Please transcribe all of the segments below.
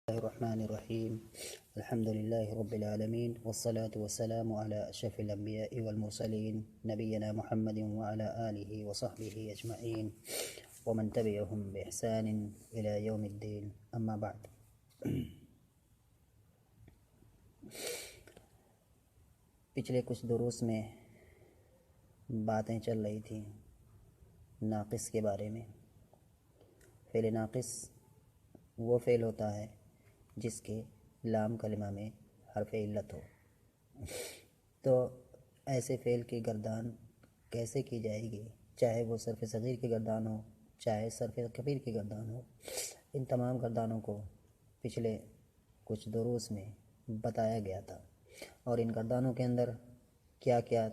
الله الرحمن الرحيم. الحمد لله رب العالمين، والصلاة والسلام على أشرف الأنبياء والمرسلين نبينا محمد وعلى آله وصحبه أجمعين ومن تبعهم بإحسان إلى يوم الدين، أما بعد. پچھلے کچھ دروس میں باتیں چل رہی تھیں ناقص کے بارے میں۔ فعل ناقص وہ فعل ہوتا ہے جس کے لام کلمہ میں حرف علت ہو، تو ایسے فعل کی گردان کیسے کی جائے گی، چاہے وہ صرف صغیر کی گردان ہو چاہے صرف کبیر کی گردان ہو۔ ان تمام گردانوں کو پچھلے کچھ دروس میں بتایا گیا تھا، اور ان گردانوں کے اندر کیا کیا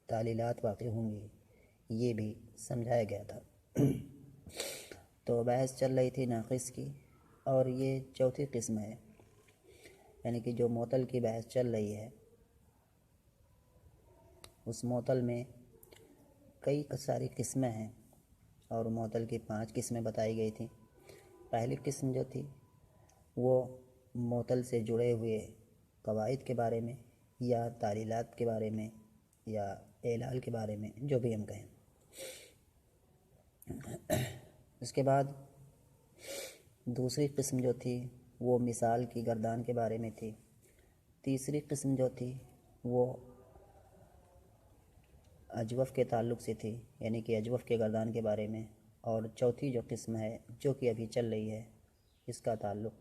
تعلیلات واقع ہوں گی یہ بھی سمجھایا گیا تھا۔ تو بحث چل رہی تھی ناقص کی، اور یہ چوتھی قسم ہے، یعنی کہ جو معطل کی بحث چل رہی ہے اس معطل میں کئی ساری قسمیں ہیں، اور معطل کی 5 قسمیں بتائی گئی تھیں۔ پہلی قسم جو تھی وہ معطل سے جڑے ہوئے قواعد کے بارے میں یا تعلیلات کے بارے میں یا اعلال کے بارے میں، جو بھی ہم کہیں۔ اس کے بعد دوسری قسم جو تھی وہ مثال کی گردان کے بارے میں تھی۔ تیسری قسم جو تھی وہ اجوف کے تعلق سے تھی، یعنی کہ اجوف کے گردان کے بارے میں۔ اور چوتھی جو قسم ہے جو کہ ابھی چل رہی ہے اس کا تعلق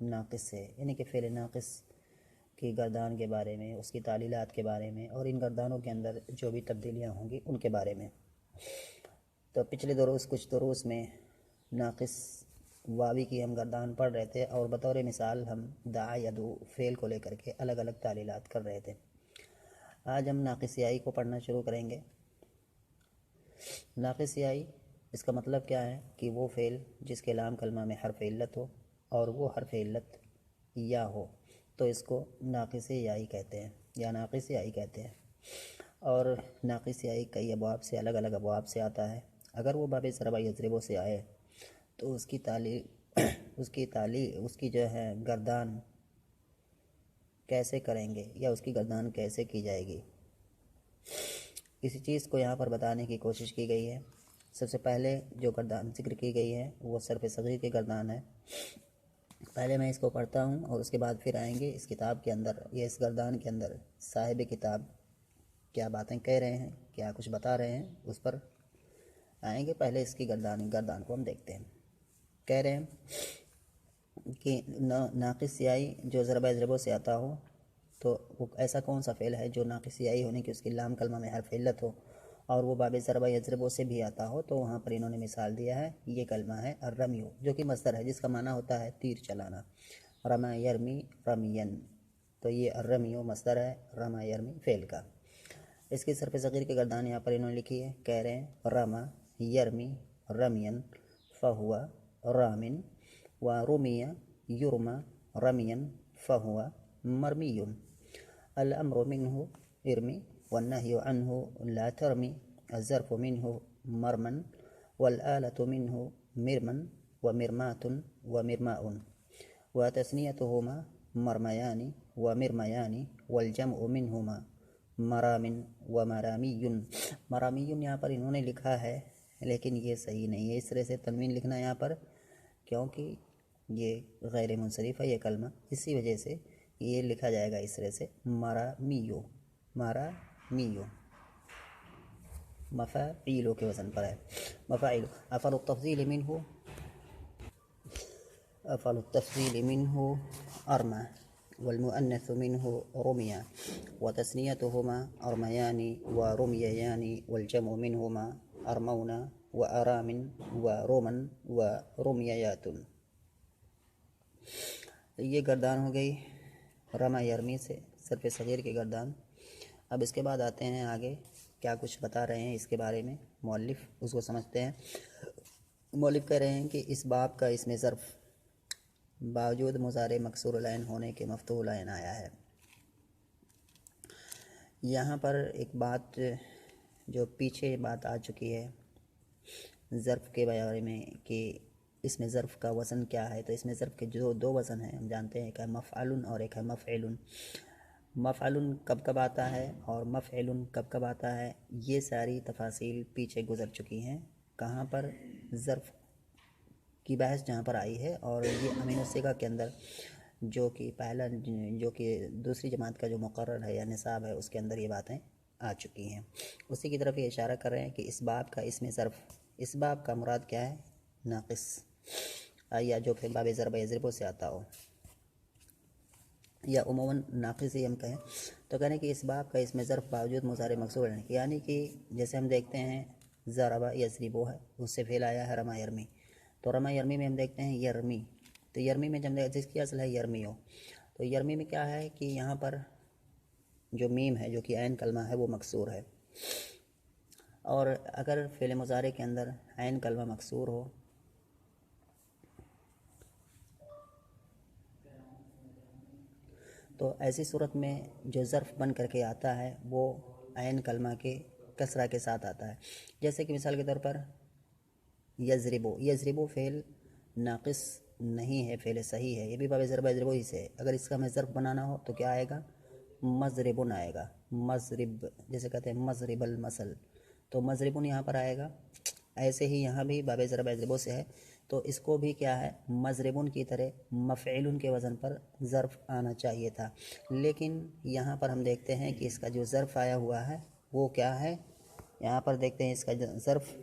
ناقص سے، یعنی کہ فعل ناقص کی گردان کے بارے میں، اس کی تعلیلات کے بارے میں، اور ان گردانوں کے اندر جو بھی تبدیلیاں ہوں گی ان کے بارے میں۔ تو پچھلے کچھ دروس میں ناقص واوی کی ہم گردان پڑھ رہے تھے، اور بطور مثال ہم دعا یدعو فعل کو لے کر کے الگ الگ تعلیلات کر رہے تھے۔ آج ہم ناقص یائی کو پڑھنا شروع کریں گے۔ ناقص یائی اس کا مطلب کیا ہے کہ وہ فعل جس کے لام کلمہ میں حرف علت ہو اور وہ حرف علت یا ہو، تو اس کو ناقص یائی کہتے ہیں یا ناقص یائی کہتے ہیں۔ اور ناقص یائی کئی ابواب سے، الگ الگ ابواب سے آتا ہے۔ اگر وہ باب ضرب یضرب سے آئے تو اس کی جو ہے گردان کیسے کریں گے یا اس کی گردان کیسے کی جائے گی، اسی چیز کو یہاں پر بتانے کی کوشش کی گئی ہے۔ سب سے پہلے جو گردان ذکر کی گئی ہے وہ صرف صغیر کی گردان ہے۔ پہلے میں اس کو پڑھتا ہوں اور اس کے بعد پھر آئیں گے اس کتاب کے اندر یا اس گردان کے اندر صاحب کتاب کیا باتیں کہہ رہے ہیں، کیا کچھ بتا رہے ہیں، اس پر آئیں گے۔ پہلے اس کی گردان کو ہم دیکھتے ہیں۔ کہہ رہے ہیں کہ ناقص یائی جو ضرب یضرب سے آتا ہو، تو وہ ایسا کون سا فعل ہے جو ناقص یائی ہونے کی اس کی لام کلمہ میں حرف علت ہو اور وہ باب ضرب یضرب سے بھی آتا ہو، تو وہاں پر انہوں نے مثال دیا ہے۔ یہ کلمہ ہے الرمیو، جو کہ مصدر ہے جس کا معنی ہوتا ہے تیر چلانا، رما یرمی رمین۔ تو یہ الرمیو مصدر ہے، رما یرمی فعل کا۔ اس کی صرف صغیر کی گردان یہاں پر انہوں نے لکھی ہے۔ کہہ رہے ہیں رما یرمی رمین فہوا رامن و رمی یرما رمین فہوا مرمی۔ الامر منه ارمی والنهی عنه لا ترمی، الظرف منه مرما والآلة منه مرما ومرمات ومرماء، وتثنيتهما مرميان ومرميان والجمع منهما مرام ومرامی۔ مرامی یہاں پر انہوں نے لکھا ہے لیکن یہ صحیح نہیں ہے اس طرح سے تنوین لکھنا یہاں پر، کیونکہ یہ غیر منصرف ہے یہ کلمہ، اسی وجہ سے یہ لکھا جائے گا اس طرح سے مرامیو، مرامیو مفاعیلو کے وزن پر ہے، مفاعیلو۔ افعل التفضیل منه ارما والمؤنث منه رمیا وتثنيتهما ارمیان ورميان والجمع منهما ارمون وارام ورمن ورميات۔ یہ گردان ہو گئی رما یرمی سے، صرف صغیر کی گردان۔ اب اس کے بعد آتے ہیں آگے کیا کچھ بتا رہے ہیں اس کے بارے میں مؤلف، اس کو سمجھتے ہیں۔ مؤلف کہہ رہے ہیں کہ اس باب کا اسم ظرف باوجود مضارع مکسور العین ہونے کے مفتوح العین آیا ہے۔ یہاں پر ایک بات جو پیچھے بات آ چکی ہے ظرف کے بارے میں کہ اس میں ظرف کا وزن کیا ہے، تو اس میں ظرف کے جو دو وزن ہیں ہم جانتے ہیں، ایک ہے مفعل اور ایک ہے مفعل۔ مفعل کب کب آتا ہے اور مفعل کب کب آتا ہے، یہ ساری تفاصیل پیچھے گزر چکی ہیں۔ کہاں پر؟ ظرف کی بحث جہاں پر آئی ہے، اور یہ امین الصیغہ کے اندر جو کہ دوسری جماعت کا جو مقرر ہے یا نصاب ہے، اس کے اندر یہ باتیں آ چکی ہیں۔ اسی کی طرف یہ اشارہ کر رہے ہیں کہ اس باب کا اسم ظرف، اس باب کا مراد کیا ہے؟ ناقص، یا جو پھر باب ضرب یضرب سے آتا ہو، یا عموماً ناقص ہی ہم کہیں تو کہنے کہ اس باب کا اسم ظرف باوجود مضارع مکسور ہے، یعنی کہ جیسے ہم دیکھتے ہیں ضرب یضرب ہے، اس سے فعل آیا ہے رما یرمی، تو رما یرمی میں ہم دیکھتے ہیں یرمی، تو یرمی میں جس کی اصل ہے یرمی ہو، تو یرمی میں کیا ہے کہ یہاں پر جو میم ہے جو کہ عین کلمہ ہے وہ مکسور ہے، اور اگر فعل مضارع کے اندر عین کلمہ مکسور ہو تو ایسی صورت میں جو ظرف بن کر کے آتا ہے وہ عین کلمہ کے کسرہ کے ساتھ آتا ہے۔ جیسے کہ مثال کے طور پر یضربو فعل ناقص نہیں ہے، فعل صحیح ہے، یہ بھی باب ضرب یضرب ہی سے ہے۔ اگر اس کا ہمیں ظرف بنانا ہو تو کیا آئے گا؟ مضربن آئے گا، مضرب، جیسے کہتے ہیں مضرب المثل، تو مضربن یہاں پر آئے گا۔ ایسے ہی یہاں بھی باب ضرب یضرب سے ہے، تو اس کو بھی کیا ہے؟ مضربن کی طرح مفعول کے وزن پر ظرف آنا چاہیے تھا، لیکن یہاں پر ہم دیکھتے ہیں کہ اس کا جو ظرف آیا ہوا ہے وہ کیا ہے؟ یہاں پر دیکھتے ہیں اس کا ظرف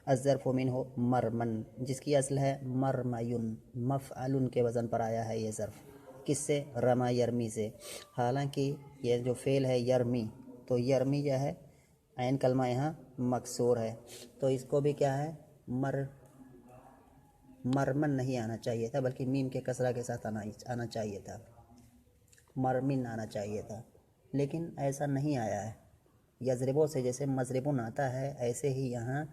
الظرف منہ مرمن، جس کی اصل ہے مرمین، مفعل کے وزن پر آیا ہے یہ ظرف، کس سے؟ رما یرمی سے، حالانکہ یہ جو فعل ہے یرمی، تو یرمی جو ہے عین کلمہ یہاں مکسور ہے، تو اس کو بھی کیا ہے؟ مرمن نہیں آنا چاہیے تھا، بلکہ میم کے کسرہ کے ساتھ آنا چاہیے تھا، مرمن آنا چاہیے تھا، لیکن ایسا نہیں آیا ہے۔ یضربو سے جیسے مضربن آتا ہے، ایسے ہی یہاں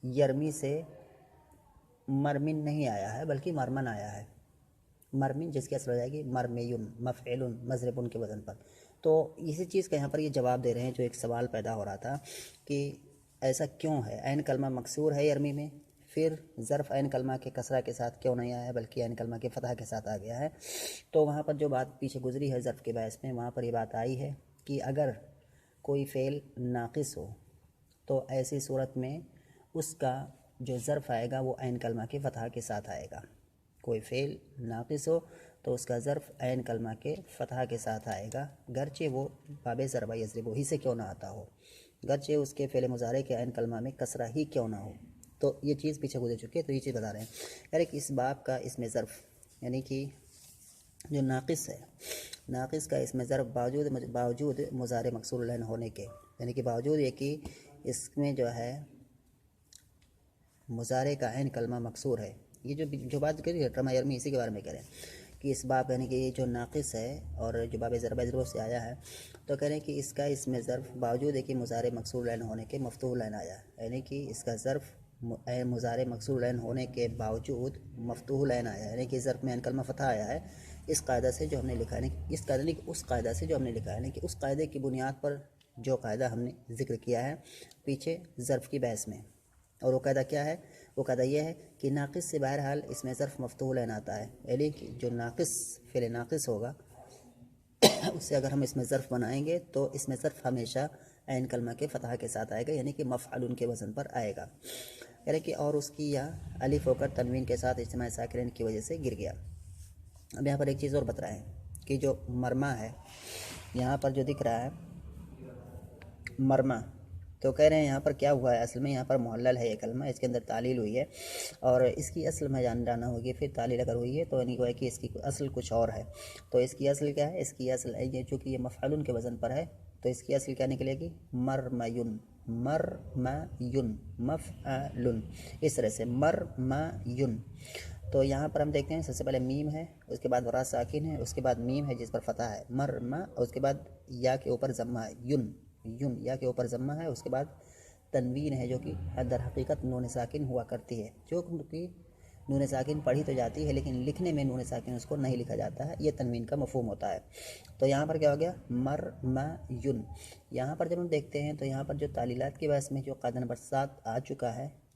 یرمی سے مرمن نہیں آیا ہے بلکہ مرمن آیا ہے، مرمن جس کی اصل ہو جائے گی مرمیون، مفعل مضربن کے وزن پر۔ تو اسی چیز کا یہاں پر یہ جواب دے رہے ہیں، جو ایک سوال پیدا ہو رہا تھا کہ ایسا کیوں ہے، عین کلمہ مکسور ہے یرمی میں، پھر ظرف عین کلمہ کے کسرہ کے ساتھ کیوں نہیں آیا ہے بلکہ عین کلمہ کے فتح کے ساتھ آ گیا ہے؟ تو وہاں پر جو بات پیچھے گزری ہے ظرف کے باعث میں، وہاں پر یہ بات آئی ہے کہ اگر کوئی فعل ناقص ہو تو ایسی صورت میں اس کا جو ظرف آئے گا وہ عین کلمہ کے فتح کے ساتھ آئے گا۔ کوئی فعل ناقص ہو تو اس کا ظرف عین کلمہ کے فتح کے ساتھ آئے گا، گرچہ وہ باب ضرب یضرب ہی سے کیوں نہ آتا ہو، گرچہ اس کے فعل مضارع کے عین کلمہ میں کسرہ ہی کیوں نہ ہو۔ تو یہ چیز پیچھے گزر چکی ہے، تو یہ چیز بتا رہے ہیں، یعنی کہ اس باب کا اسم ظرف، یعنی کہ جو ناقص ہے، ناقص کا اسم ظرف باوجود مضارع مکسور العین ہونے کے، یعنی کہ باوجود یہ کہ اس میں جو ہے مضارع کا عین کلمہ مکسور ہے، یہ جو بات کری ہے رما یرمی، اسی کے بارے میں کہہ رہے ہیں کہ اس باب، یعنی کہ یہ جو ناقص ہے اور جو باب ضرب یضرب سے آیا ہے، تو کہہ رہے ہیں کہ اس کا اسم ظرف باوجود ہے کہ مضارع مکسور العین ہونے کے مفتوح العین آیا ہے، یعنی کہ اس کا ظرف مضارع مکسور العین ہونے کے باوجود مفتوح العین آیا ہے، یعنی کہ ظرف میں عین کلمہ فتح آیا ہے، اس قاعدہ سے جو ہم نے لکھا ہے، اس قاعدہ سے جو ہم نے لکھا ہے، کہ اس قاعدے کی بنیاد پر جو قاعدہ ہم نے ذکر کیا ہے پیچھے ظرف کی بحث میں، اور وہ قاعدہ کیا ہے؟ وہ قاعدہ یہ ہے کہ ناقص سے بہرحال اس میں ظرف مفتوح العین آتا ہے، یعنی کہ جو ناقص فعل ناقص ہوگا اس سے اگر ہم اس میں ظرف بنائیں گے تو اس میں ظرف ہمیشہ عین کلمہ کے فتح کے ساتھ آئے گا، یعنی کہ مفعول کے وزن پر آئے گا، یعنی کہ اور اس کی یا الف ہو کر تنوین کے ساتھ اجتماع ساکنین کی وجہ سے گر گیا۔ اب یہاں پر ایک چیز اور بتائیں کہ جو مرما ہے یہاں پر جو دکھ رہا ہے مرما، تو کہہ رہے ہیں یہاں پر کیا ہوا ہے، اصل میں یہاں پر معلل ہے یہ کلمہ، اس کے اندر تعلیل ہوئی ہے، اور اس کی اصل میں جانا ہوگی، پھر تعلیل اگر ہوئی ہے تو یعنی کہ اس کی اصل کچھ اور ہے، تو اس کی اصل کیا ہے؟ اس کی اصل یہ چونکہ یہ مفعول کے وزن پر ہے تو اس کی اصل کیا نکلے گی؟ مرمیون، مرمیون، مفعول، اس طرح سے مرمیون۔ تو یہاں پر ہم دیکھتے ہیں سب سے پہلے میم ہے، اس کے بعد را ساکن ہے، اس کے بعد میم ہے جس پر فتح ہے مرما، اور اس کے بعد یا کے اوپر ضمہ ہے یون، یا کے اوپر ضمہ ہے، اس کے بعد تنوین ہے جو کہ در حقیقت نون ساکن ہوا کرتی ہے، جو کہ نون ساکن پڑھی تو جاتی ہے لیکن لکھنے میں نون ساکن اس کو نہیں لکھا جاتا ہے، یہ تنوین کا مفہوم ہوتا ہے۔ تو یہاں پر کیا ہو گیا؟ مرمیون۔ یہاں پر جب ہم دیکھتے ہیں تو یہاں پر جو تعلیلات کے باعث میں جو قاعدہ نمبر 7 آ چکا ہے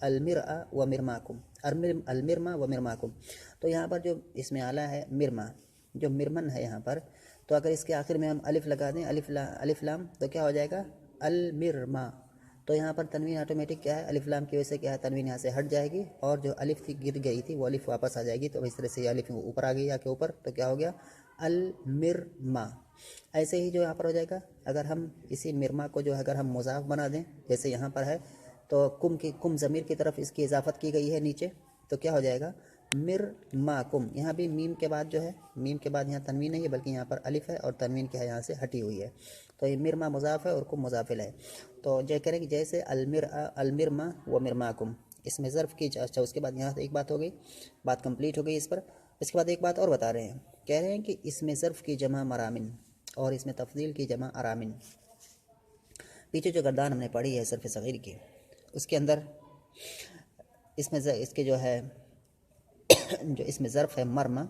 المرأ و مرماکم، المرما و مرماکم. تو یہاں پر جو اس میں آلہ ہے مرما، جو مرمن ہے یہاں پر، تو اگر اس کے آخر میں ہم الف لگا دیں، الف لام، تو کیا ہو جائے گا المرما. تو یہاں پر تنوین آٹومیٹک کیا ہے، الف لام کی وجہ سے کیا ہے تنوین یہاں سے ہٹ جائے گی، اور جو الف تھی گر گئی تھی وہ الف واپس آ جائے گی. تو اس طرح سے یہ الف اوپر آ گئی یا کے اوپر، تو کیا ہو گیا المرما. ایسے ہی جو یہاں پر ہو جائے گا، اگر ہم اسی مرما کو جو اگر ہم مضاف بنا دیں جیسے یہاں پر ہے، تو کم ضمیر کی طرف اس کی اضافت کی گئی ہے نیچے، تو کیا ہو جائے گا مرماکم. یہاں بھی میم کے بعد جو ہے، میم کے بعد یہاں تنوین نہیں ہے بلکہ یہاں پر الف ہے، اور تنوین کیا ہے یہاں سے ہٹی ہوئی ہے. تو یہ مرما مضاف ہے اور کم مضافل ہے. تو جو کریں کہ جیسے المرما و مرماکم، اس میں ظرف کی. اچھا اس کے بعد یہاں سے ایک بات ہو گئی، بات کمپلیٹ ہو گئی اس پر. اس کے بعد ایک بات اور بتا رہے ہیں، کہہ رہے ہیں کہ اس میں ظرف کی جمع مرامن اور اس میں تفضیل کی جمع ارامن. پیچھے جو گردان ہم نے پڑھی ہے صرف صغیر کی، اس کے اندر اس میں اس کے جو ہے جو اس میں ظرف ہے مرما،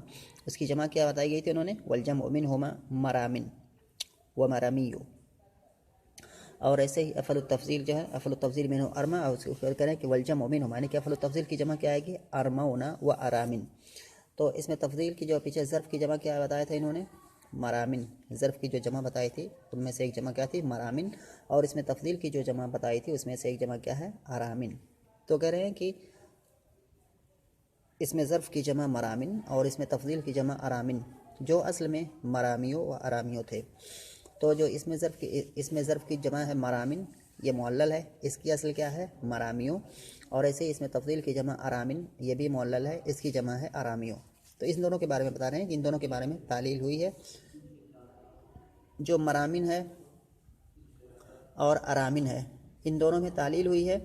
اس کی جمع کیا بتائی گئی تھی انہوں نے، والجمع منہما مرامن و مرامیو. اور ایسے ہی افعل التفضیل جو ہے، افعل التفضیل منہ ارما، اور اس کو کریں کہ والجمع منہما، یعنی کہ افعل التفضیل کی جمع کیا آئے گی ارمونا و ارامن. تو اس میں تفضیل کی جو پیچھے ظرف کی جمع کیا بتایا تھا انہوں نے، مرامن. ظرف کی جو جمع بتائی تھی ان میں سے ایک جمع کیا تھی مرامن، اور اس میں تفضیل کی جو جمع بتائی تھی اس میں سے ایک جمع کیا ہے ارامن. تو کہہ رہے ہیں کہ اس میں ظرف کی جمع مرامن اور اس میں تفضیل کی جمع ارامن، جو اصل میں مرامیو و ارامیو تھے. تو جو اس میں ظرف کی جمع ہے مرامن، یہ معلل ہے، اس کی اصل کیا ہے مرامیو. اور ایسے ہی اس میں تفضیل کی جمع ارامن، یہ بھی معلل ہے، اس کی جمع ہے ارامیو. تو اس دونوں کے بارے میں بتا رہے ہیں کہ ان دونوں کے بارے میں تعلیل ہوئی ہے. جو مرامن ہے اور ارامن ہے، ان دونوں میں تعلیل ہوئی ہے.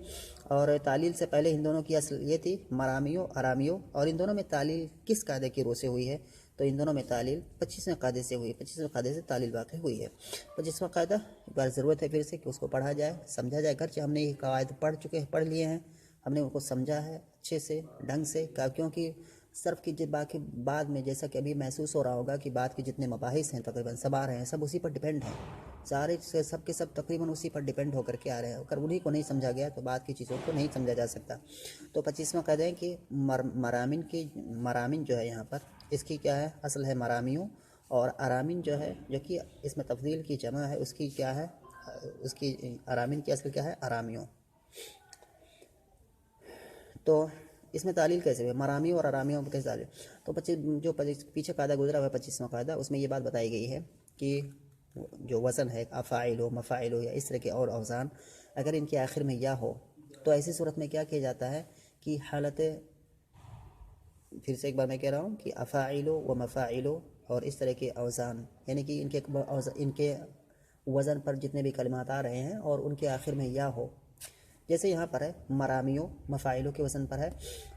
اور تعلیل سے پہلے ان دونوں کی اصل یہ تھی مرامیو ارامیو. اور ان دونوں میں تعلیل کس قاعدے کی روح سے ہوئی ہے، تو ان دونوں میں تعلیل 25ویں قاعدے سے ہوئی، 25ویں قاعدے سے تعلیل واقع ہوئی ہے. 25واں قاعدہ ایک بار ضرورت ہے پھر سے کہ اس کو پڑھا جائے، سمجھا جائے. گرچہ ہم نے یہ قواعد پڑھ لیے ہیں، ہم نے ان کو سمجھا ہے اچھے سے ڈھنگ سے، کیونکہ صرف کی باقی بعد میں جیسا کہ ابھی محسوس ہو رہا ہوگا کہ بعد کے جتنے مباحث ہیں تقریباً سب آ رہے ہیں، سب اسی پر ڈیپینڈ ہیں، سارے سب کے سب تقریباً اسی پر ڈیپینڈ ہو کر کے آ رہے ہیں. اگر انہیں کو نہیں سمجھا گیا تو بعد کی چیزوں کو نہیں سمجھا جا سکتا. تو 25واں قاعدہ ہے کہ مرامن جو ہے یہاں پر، اس کی کیا ہے اصل ہے مرامیوں، اور ارامن جو ہے جو کہ اس میں تفضیل کی جمع ہے، اس کی کیا ہے، اس کی ارامن کی اصل کیا ہے ارامیوں. تو اس میں تعلیل کیسے ہوئی، مرامیوں اور ارامیوں کیسے تعلیل. تو جو پیچھے قاعدہ گزرا ہوا ہے 25واں قاعدہ، اس میں یہ بات بتائی گئی ہے کہ جو وزن ہے افاعل ہو مفاعل ہو یا اس طرح کے اور اوزان، اگر ان کے آخر میں یا ہو تو ایسی صورت میں کیا کیا جاتا ہے کہ حالت، پھر سے ایک بار میں کہہ رہا ہوں کہ افاعل و مفاعل اور اس طرح کے اوزان، یعنی کہ ان کے وزن پر جتنے بھی کلمات آ رہے ہیں اور ان کے آخر میں یا ہو، جیسے یہاں پر ہے مرامیوں مفاعلوں کے وزن پر ہے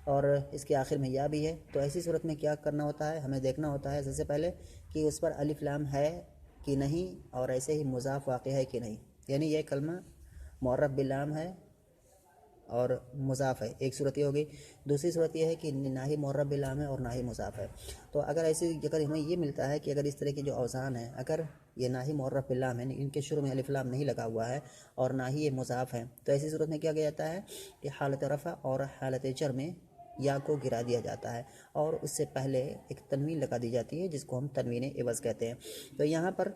اور اس کے آخر میں یا بھی ہے. تو ایسی صورت میں کیا کرنا ہوتا ہے، ہمیں دیکھنا ہوتا ہے سب سے پہلے کہ اس پر الف لام ہے کہ نہیں، اور ایسے ہی مضاف واقع ہے کہ نہیں. یعنی یہ کلمہ معرب باللام ہے اور مضاف ہے، ایک صورت یہ ہو گئی. دوسری صورت یہ ہے کہ نہ ہی معرب باللام ہے اور نہ ہی مضاف ہے. تو اگر ہمیں یہ ملتا ہے کہ اگر اس طرح کے جو اوزان ہیں، اگر یہ نہ ہی معرب باللام ہے، ان کے شروع میں الف لام نہیں لگا ہوا ہے اور نہ ہی یہ مضاف ہے، تو ایسی صورت میں کیا کیا جاتا ہے کہ حالت رفع اور حالت جر میں یا کو گرا دیا جاتا ہے، اور اس سے پہلے ایک تنوین لگا دی جاتی ہے جس کو ہم تنوین عوض کہتے ہیں. تو یہاں پر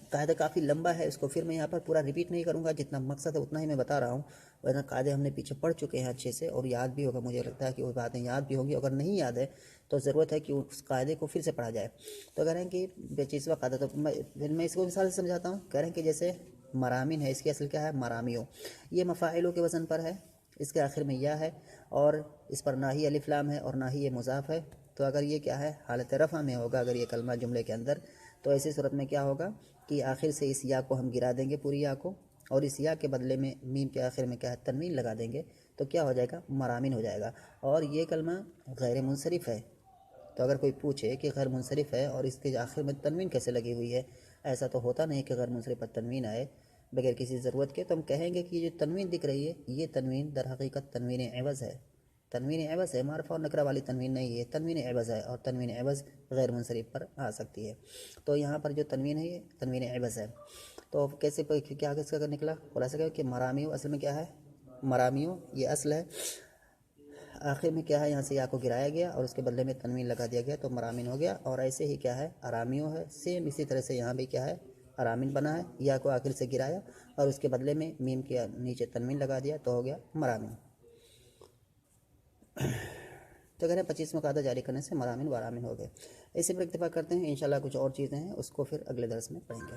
قاعدہ کافی لمبا ہے، اس کو پھر میں یہاں پر پورا ریپیٹ نہیں کروں گا، جتنا مقصد ہے اتنا ہی میں بتا رہا ہوں. ورنہ قاعدے ہم نے پیچھے پڑھ چکے ہیں اچھے سے اور یاد بھی ہوگا، مجھے لگتا ہے کہ وہ باتیں یاد بھی ہوں گی. اگر نہیں یاد ہے تو ضرورت ہے کہ اس قاعدے کو پھر سے پڑھا جائے. تو کہہ رہے ہیں کہ 25واں قاعدہ، تو میں اس کو مثال سے سمجھاتا ہوں. کہہ رہے ہیں کہ جیسے مرامن ہے، اس کی اصل کیا ہے مرامیوں، یہ مفاعلوں کے وزن پر ہے، اس کے آخر میں یا ہے اور اس پر نہ ہی الف لام ہے اور نہ ہی یہ مضاف ہے. تو اگر یہ کیا ہے حالت رفع میں ہوگا، اگر یہ کلمہ جملے کے اندر، تو ایسی صورت میں کیا ہوگا کہ آخر سے اس یا کو ہم گرا دیں گے پوری یا کو، اور اس یا کے بدلے میں میم کے آخر میں کیا ہے تنوین لگا دیں گے. تو کیا ہو جائے گا مرامن ہو جائے گا. اور یہ کلمہ غیر منصرف ہے. تو اگر کوئی پوچھے کہ غیر منصرف ہے اور اس کے آخر میں تنوین کیسے لگی ہوئی ہے، ایسا تو ہوتا نہیں کہ غیر منصرف پر تنوین آئے بغیر کسی ضرورت کے، تو ہم کہیں گے کہ یہ جو تنوین دکھ رہی ہے یہ تنوین در حقیقت تنوین عوض ہے. تنوین عوض ہے، معرفہ اور نکرہ والی تنوین نہیں ہے، تنوین عوض ہے، اور تنوین عوض غیر منصرف پر آ سکتی ہے. تو یہاں پر جو تنوین ہے یہ تنوین عوض ہے. تو کیسے کیا کس کا نکلا خلاصہ کیا کہ مرامیو اصل میں کیا ہے مرامیوں یہ اصل ہے، آخر میں کیا ہے یہاں سے یا کو گرایا گیا اور اس کے بدلے میں تنوین لگا دیا گیا تو مرامین ہو گیا، اور ایسے ہی کیا ہے ارامیوں ہے، سیم اسی طرح سے یہاں بھی کیا ہے ارامین بنا ہے، یا کو آخر سے گرایا اور اس کے بدلے میں میم کے نیچے تنوین لگا دیا تو ہو گیا مرامین۔ تو کہہ رہے ہیں 25واں قاعدہ جاری کرنے سے مرامین وارامین ہو گئے۔ اسی پر اکتفا کرتے ہیں، انشاءاللہ کچھ اور چیزیں ہیں اس کو پھر اگلے درس میں پڑھیں گے۔